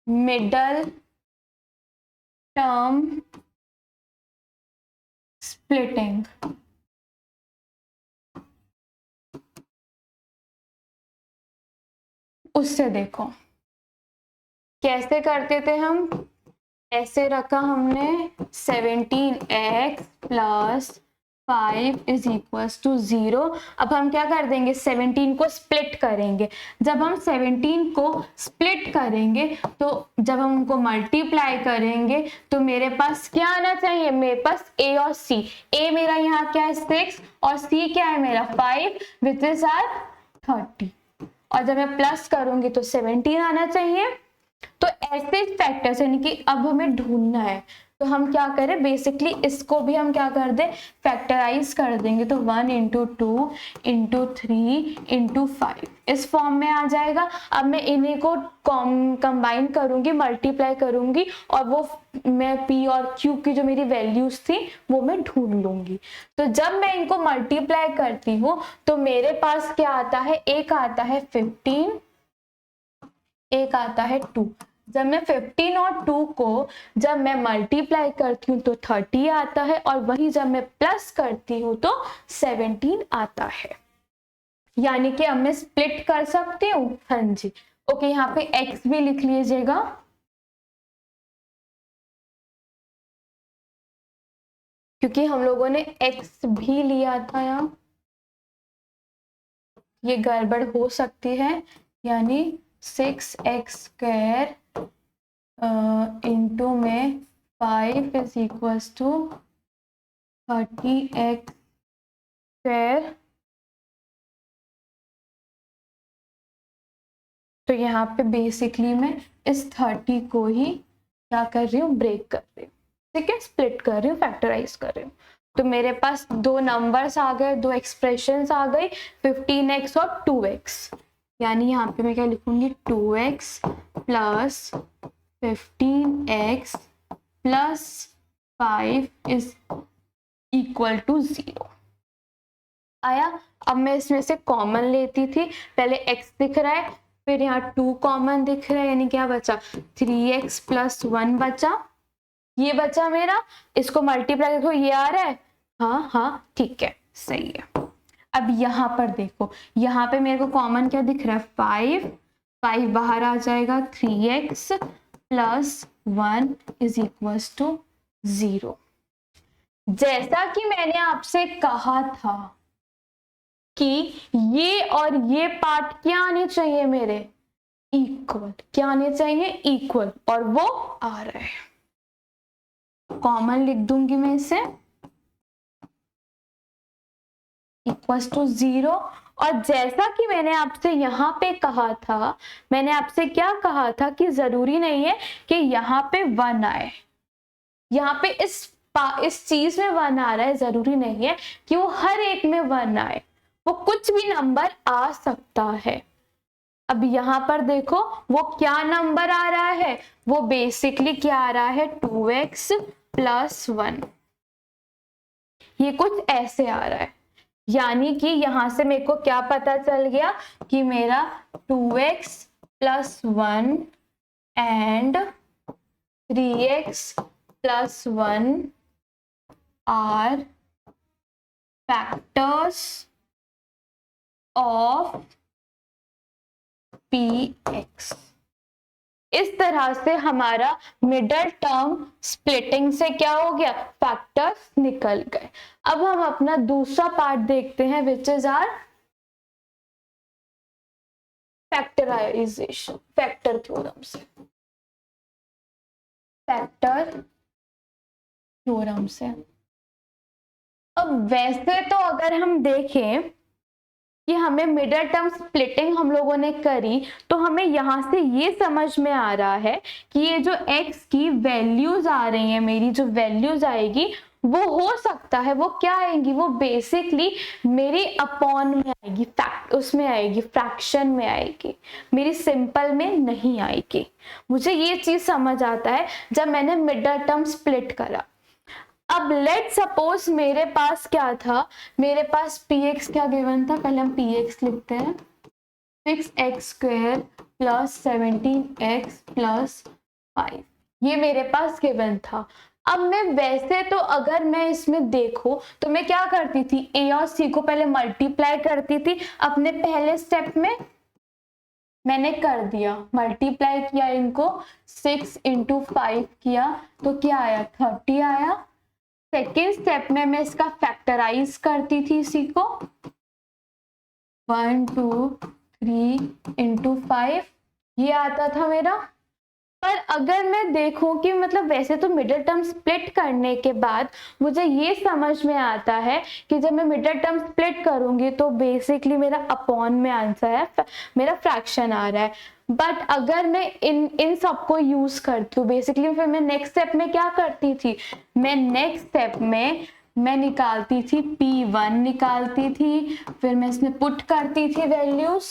मिडल टर्म स्प्लिटिंग। उससे देखो कैसे करते थे हम। ऐसे रखा हमने 17x plus 5 is equals to 0। अब हम क्या कर देंगे, 17 को स्प्लिट करेंगे। जब हम 17 को स्प्लिट करेंगे तो जब हम उनको मल्टीप्लाई करेंगे तो मेरे पास क्या आना चाहिए, मेरे पास a और c। a मेरा यहाँ क्या है 6 और c क्या है मेरा 5, विच इज आर 30। और जब मैं प्लस करूंगी तो 17 आना चाहिए। तो ऐसे फैक्टर्स यानी कि अब हमें ढूंढना है, तो हम क्या करें, बेसिकली इसको भी हम क्या कर दें, फैक्टराइज कर देंगे। तो 1 इंटू 2 इंटू 3 इंटू 5 इस फॉर्म में आ जाएगा। अब मैं इन्हीं को कंबाइन करूंगी, मल्टीप्लाई करूंगी और वो मैं p और q की जो मेरी वैल्यूज थी वो मैं ढूंढ लूंगी। तो जब मैं इनको मल्टीप्लाई करती हूँ तो मेरे पास क्या आता है, एक आता है 15, एक आता है 2। जब मैं 15 और 2 को जब मैं मल्टीप्लाई करती हूँ तो 30 आता है, और वहीं जब मैं प्लस करती हूँ तो 17 आता है। यानी कि अब मैं स्प्लिट कर सकती हूँ। हाँ जी, ओके, यहाँ पे x भी लिख लीजिएगा। क्योंकि हम लोगों ने x भी लिया था, यहाँ ये गड़बड़ हो सकती है। यानी 6x² इंटू में 5 इज इक्वल्स टू 30x²। तो यहाँ पे बेसिकली मैं इस 30 को ही क्या कर रही हूँ, ब्रेक कर रही हूँ, ठीक है, स्प्लिट कर रही हूँ, फैक्टराइज कर रही हूँ। तो मेरे पास दो नंबर्स आ गए, दो एक्सप्रेशंस आ गई, 15x और 2x। यानी यहाँ पे मैं क्या लिखूंगी, 2x plus 15x plus 5 is equal to 0 आया। अब मैं इसमें से कॉमन लेती थी, पहले x दिख रहा है, फिर यहाँ 2 कॉमन दिख रहा है, यानी क्या बचा 3x प्लस 1 बचा, ये बचा मेरा। इसको मल्टीप्लाई देखो, ये आ रहा है, हाँ हाँ ठीक है, सही है। अब यहाँ पर देखो, यहाँ पे मेरे को कॉमन क्या दिख रहा है, 5 बाहर आ जाएगा, 3x plus 1 is equals to 0। जैसा कि मैंने आपसे कहा था कि ये और ये पार्ट क्या आने चाहिए मेरे, इक्वल। क्या आने चाहिए, इक्वल, और वो आ रहा है। कॉमन लिख दूंगी मैं इसे, इक्वल्स टू 0। और जैसा कि मैंने आपसे यहाँ पे कहा था, मैंने आपसे क्या कहा था कि जरूरी नहीं है कि यहाँ पे 1 आए, यहाँ पे इस चीज में 1 आ रहा है, जरूरी नहीं है कि वो हर एक में 1 आए, वो कुछ भी नंबर आ सकता है। अब यहाँ पर देखो वो क्या नंबर आ रहा है, वो बेसिकली क्या आ रहा है, 2x प्लस 1। ये कुछ ऐसे आ रहा है। यानी कि यहां से मेरे को क्या पता चल गया कि मेरा 2x plus 1 and 3x plus 1 are factors of px। इस तरह से हमारा मिडल टर्म स्प्लिटिंग से क्या हो गया, फैक्टर्स निकल गए। अब हम अपना दूसरा पार्ट देखते हैं, which is are factorization, factor theorem से, फैक्टर थ्योरम से। अब वैसे तो अगर हम देखें कि हमें मिडल टर्म स्प्लिटिंग हम लोगों ने करी, तो हमें यहाँ से ये समझ में आ रहा है कि ये जो x की वैल्यूज आ रही हैं, मेरी जो वैल्यूज आएगी वो हो सकता है वो क्या आएंगी, वो बेसिकली मेरी अपॉन में आएगी, फैक्ट उसमें आएगी, फ्रैक्शन में आएगी, मेरी सिंपल में नहीं आएगी। मुझे ये चीज समझ आता है जब मैंने मिडल टर्म स्प्लिट करा। अब लेट सपोज मेरे पास क्या था, मेरे पास px क्या गिवन था, पहले हम px लिखते हैं, 6x² प्लस 17x प्लस 5, ये मेरे पास गिवन था। अब मैं वैसे तो अगर मैं इसमें देखूं तो मैं क्या करती थी, a और c को पहले मल्टीप्लाई करती थी, अपने पहले स्टेप में मैंने कर दिया, मल्टीप्लाई किया इनको, 6 × 5 किया तो क्या आया, 30 आया। सेकेंड स्टेप में मैं इसका फैक्टराइज करती थी इसी को, 1 2 3 × 5, ये आता था मेरा। पर अगर मैं देखूं कि मतलब वैसे तो मिडिल टर्म स्प्लिट करने के बाद मुझे ये समझ में आता है कि जब मैं मिडिल टर्म स्प्लिट करूंगी तो बेसिकली मेरा अपॉन में आंसर है, मेरा फ्रैक्शन आ रहा है। बट अगर मैं इन सबको यूज करती हूँ बेसिकली, फिर मैं नेक्स्ट स्टेप में क्या करती थी, मैं नेक्स्ट स्टेप में मैं निकालती थी P1 निकालती थी, फिर मैं इसमें पुट करती थी वैल्यूज।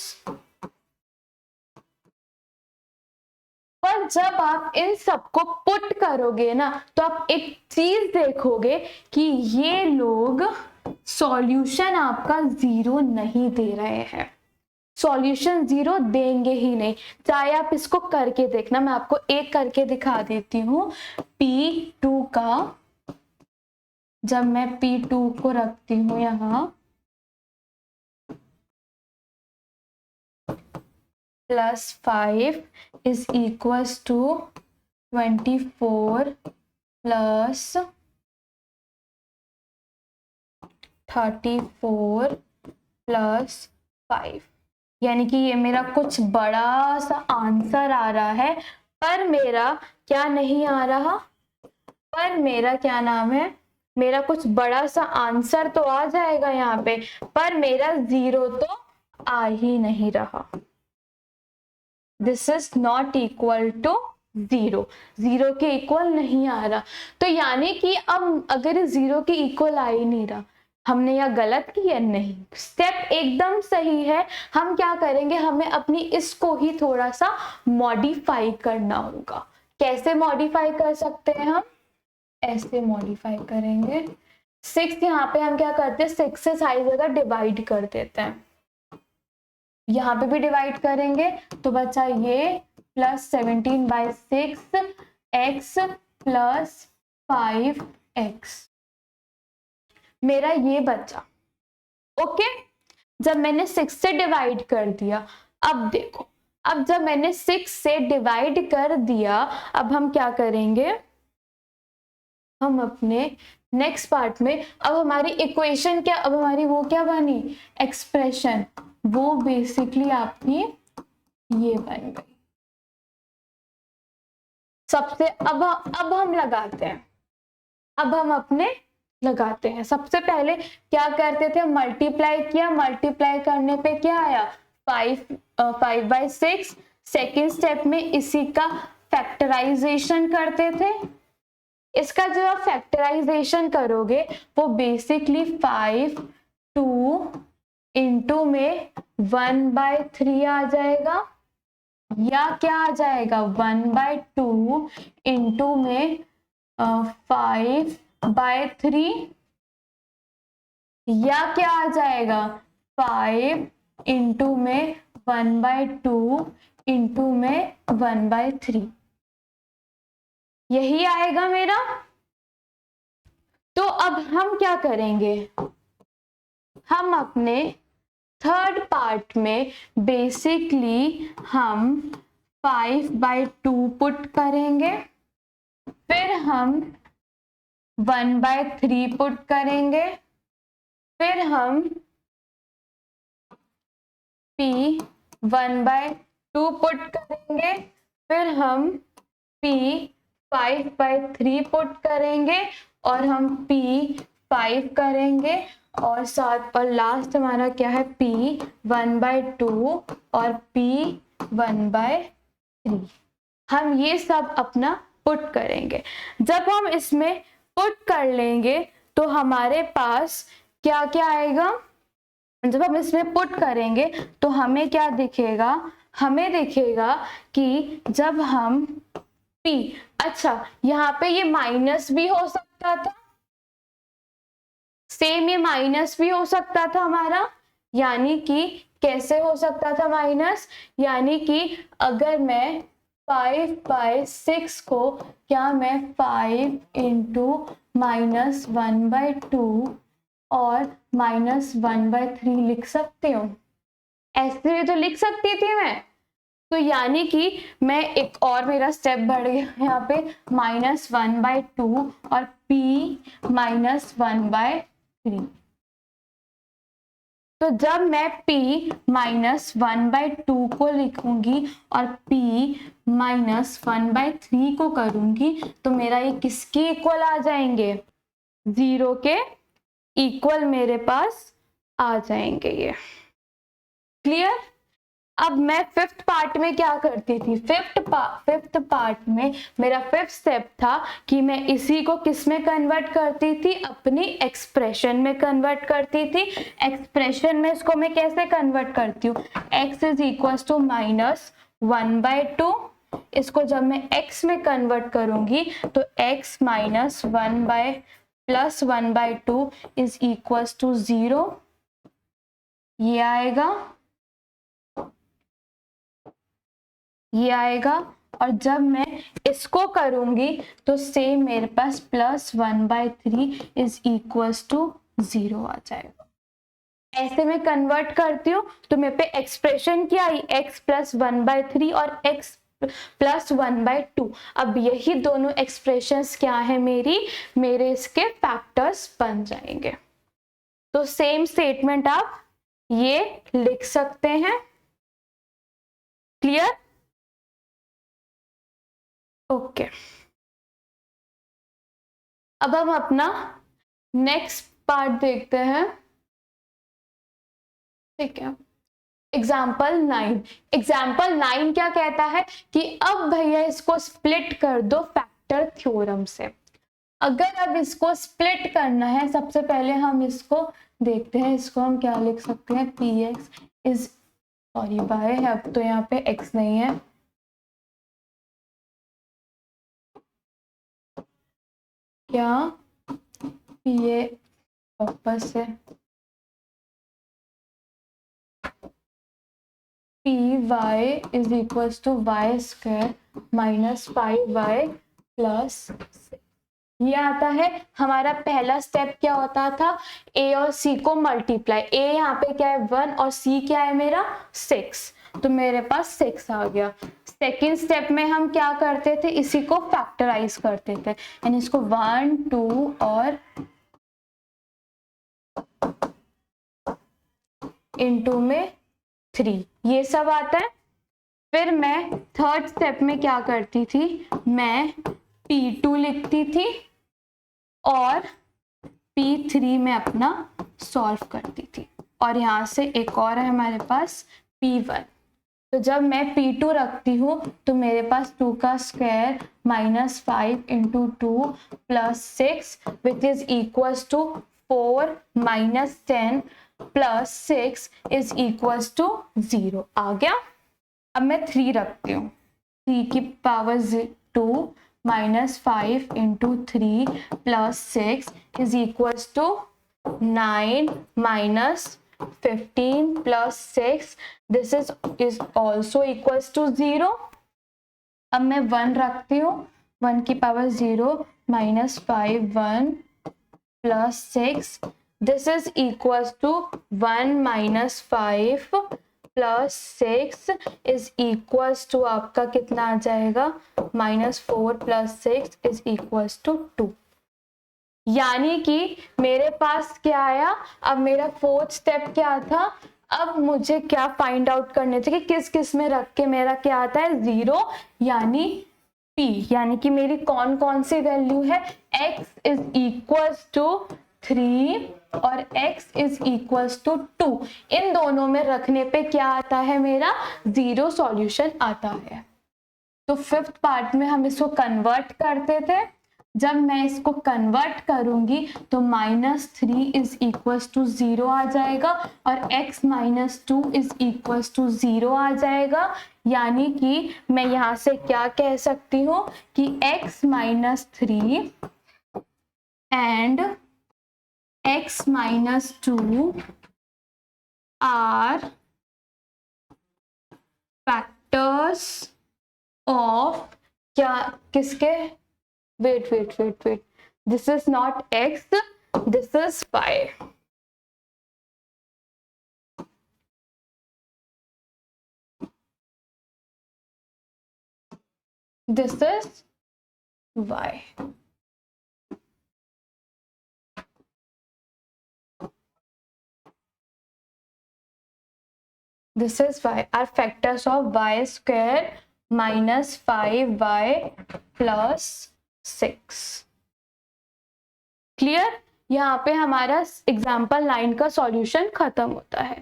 पर जब आप इन सबको पुट करोगे ना तो आप एक चीज देखोगे कि ये लोग सॉल्यूशन आपका 0 नहीं दे रहे हैं, सॉल्यूशन 0 देंगे ही नहीं, चाहे आप इसको करके देखना। मैं आपको एक करके दिखा देती हूँ। P2 का, जब मैं P2 को रखती हूँ यहाँ +5 is equals to 24 plus 34 plus 5, यानी कि ये मेरा कुछ बड़ा सा आंसर आ रहा है। पर मेरा क्या नहीं आ रहा, पर मेरा क्या नाम है, मेरा कुछ बड़ा सा आंसर तो आ जाएगा यहाँ पे, पर मेरा 0 तो आ ही नहीं रहा। This is not equal to 0, 0 के इक्वल नहीं आ रहा। तो यानी कि अब अगर 0 के इक्वल आ ही नहीं रहा, हमने यह गलत किया, नहीं, स्टेप एकदम सही है। हम क्या करेंगे, हमें अपनी इसको ही थोड़ा सा मॉडिफाई करना होगा। कैसे मॉडिफाई कर सकते हैं हम, ऐसे मॉडिफाई करेंगे। 6 यहाँ पे हम क्या करते हैं, 6 से सारी जगह डिवाइड कर देते हैं, यहाँ पे भी डिवाइड करेंगे तो बचा ये +17/6 x प्लस 5x, मेरा ये बचा। ओके, जब मैंने 6 से डिवाइड कर दिया, अब देखो, अब जब मैंने 6 से डिवाइड कर दिया, अब हम क्या करेंगे, हम अपने नेक्स्ट पार्ट में, अब हमारी इक्वेशन क्या, अब हमारी वो क्या बनी, एक्सप्रेशन, वो बेसिकली आपकी ये बन गई। सबसे अब हम लगाते हैं, अब हम अपने लगाते हैं। सबसे पहले क्या करते थे, मल्टीप्लाई किया, मल्टीप्लाई करने पे क्या आया, 5/6। सेकेंड स्टेप में इसी का फैक्टराइजेशन करते थे। इसका जो आप फैक्टराइजेशन करोगे वो बेसिकली 5 2 इंटू में 1/3 आ जाएगा, या क्या आ जाएगा 1/2 इंटू में 5/3, या क्या आ जाएगा 5 इंटू में 1/2 इंटू में 1/3, यही आएगा मेरा। तो अब हम क्या करेंगे, हम अपने थर्ड पार्ट में बेसिकली हम 5/2 पुट करेंगे, फिर हम 1/3 पुट करेंगे, फिर हम P 1/2 पुट करेंगे, फिर हम p 5/3 पुट करेंगे और हम p 5 करेंगे और साथ और लास्ट हमारा क्या है p 1/2 और p 1/3। हम ये सब अपना पुट करेंगे। जब हम इसमें पुट कर लेंगे तो हमारे पास क्या क्या आएगा, जब हम इसमें पुट करेंगे तो हमें क्या दिखेगा, हमें दिखेगा कि जब हम p, अच्छा यहाँ पे ये माइनस भी हो सकता था, सेम ये माइनस भी हो सकता था हमारा, यानी कि कैसे हो सकता था माइनस, यानी कि अगर मैं 5/6 को क्या मैं 5 इंटू -1/2 और -1/3 लिख सकती हूँ, ऐसे तो लिख सकती थी मैं। तो यानी कि मैं एक और मेरा स्टेप बढ़ गया यहाँ पे -1/2 और p -1/3। तो जब मैं p -1/2 को लिखूंगी और p -1/3 को करूंगी तो मेरा ये किसके इक्वल आ जाएंगे, 0 के इक्वल मेरे पास आ जाएंगे ये। क्लियर। अब मैं फिफ्थ पार्ट में क्या करती थी, फिफ्थ पार्ट में मेरा फिफ्थ स्टेप था कि मैं इसी को किस में कन्वर्ट करती थी, अपनी एक्सप्रेशन में कन्वर्ट करती थी। एक्सप्रेशन में इसको मैं कैसे कन्वर्ट करती हूँ, x इज इक्वल टू -1/2, इसको जब मैं x में कन्वर्ट करूंगी तो x +1/2 इज इक्वल टू 0, ये आएगा, ये आएगा। और जब मैं इसको करूंगी तो सेम मेरे पास +1/3 इज इक्वल टू 0 आ जाएगा। ऐसे मैं कन्वर्ट करती हूँ तो मेरे पे एक्सप्रेशन क्या आई, x +1/3 और x +1/2। अब यही दोनों एक्सप्रेशंस क्या है मेरे इसके फैक्टर्स बन जाएंगे। तो सेम स्टेटमेंट आप ये लिख सकते हैं। क्लियर। ओके अब हम अपना नेक्स्ट पार्ट देखते हैं। ठीक है, एग्जाम्पल 9 क्या कहता है कि अब भैया इसको स्प्लिट कर दो फैक्टर थ्योरम से। अगर अब इसको स्प्लिट करना है, सबसे पहले हम इसको देखते हैं, इसको हम क्या लिख सकते हैं, px इज सॉरी बाय, अब तो यहाँ पे x नहीं है, क्या pa वापस से py is equal to y² -5y plus, ये आता है हमारा पहला स्टेप। क्या होता था, a और c को मल्टीप्लाई, a यहाँ पे क्या है 1 और c क्या है मेरा 6, तो मेरे पास 6 आ गया। सेकेंड स्टेप में हम क्या करते थे, इसी को फैक्टराइज करते थे, यानी इसको 1 2 और इनटू में 3, ये सब आता है। फिर मैं थर्ड स्टेप में क्या करती थी, मैं p2 लिखती थी और p3 में अपना सॉल्व करती थी, और यहाँ से एक और है हमारे पास p1। तो जब मैं p2 रखती हूँ तो मेरे पास 2 का square -5 into 2 plus 6 which is equal to 4 -10 plus 6 is equal to 0 आ गया। अब मैं 3 रखती हूँ, 3 की power 2 -5 into 3 plus 6 is equal to 9 -15 plus 6, this is also equals to 0। अब मैं 1 रखती हूँ, 1 की power 0 -5 1 plus 6, this is equals to 1 -5 plus 6 is equals to आपका कितना आ जाएगा, -4 प्लस 6 इज इक्वल्स टू 2। यानी कि मेरे पास क्या आया, अब मेरा फोर्थ स्टेप क्या था, अब मुझे क्या फाइंड आउट करने थे कि किस किस में रख के मेरा क्या आता है 0 यानी p, यानी कि मेरी कौन कौन सी वैल्यू है, x इज इक्वल टू 3 और x इज इक्वल टू 2, इन दोनों में रखने पे क्या आता है, मेरा 0 सॉल्यूशन आता है। तो फिफ्थ पार्ट में हम इसको कन्वर्ट करते थे, जब मैं इसको कन्वर्ट करूंगी तो -3 इज इक्वल टू 0 आ जाएगा और x - 2 इज इक्वल टू 0 आ जाएगा, यानी कि मैं यहाँ से क्या कह सकती हूँ कि x - 3 and x - 2 are factors of क्या, किसके, wait, this is not x, this is y. This is y. This is y, are factors of y square minus 5y plus 6. Clear? यहाँ पे हमारा एग्जाम्पल 9 का सॉल्यूशन खत्म होता है।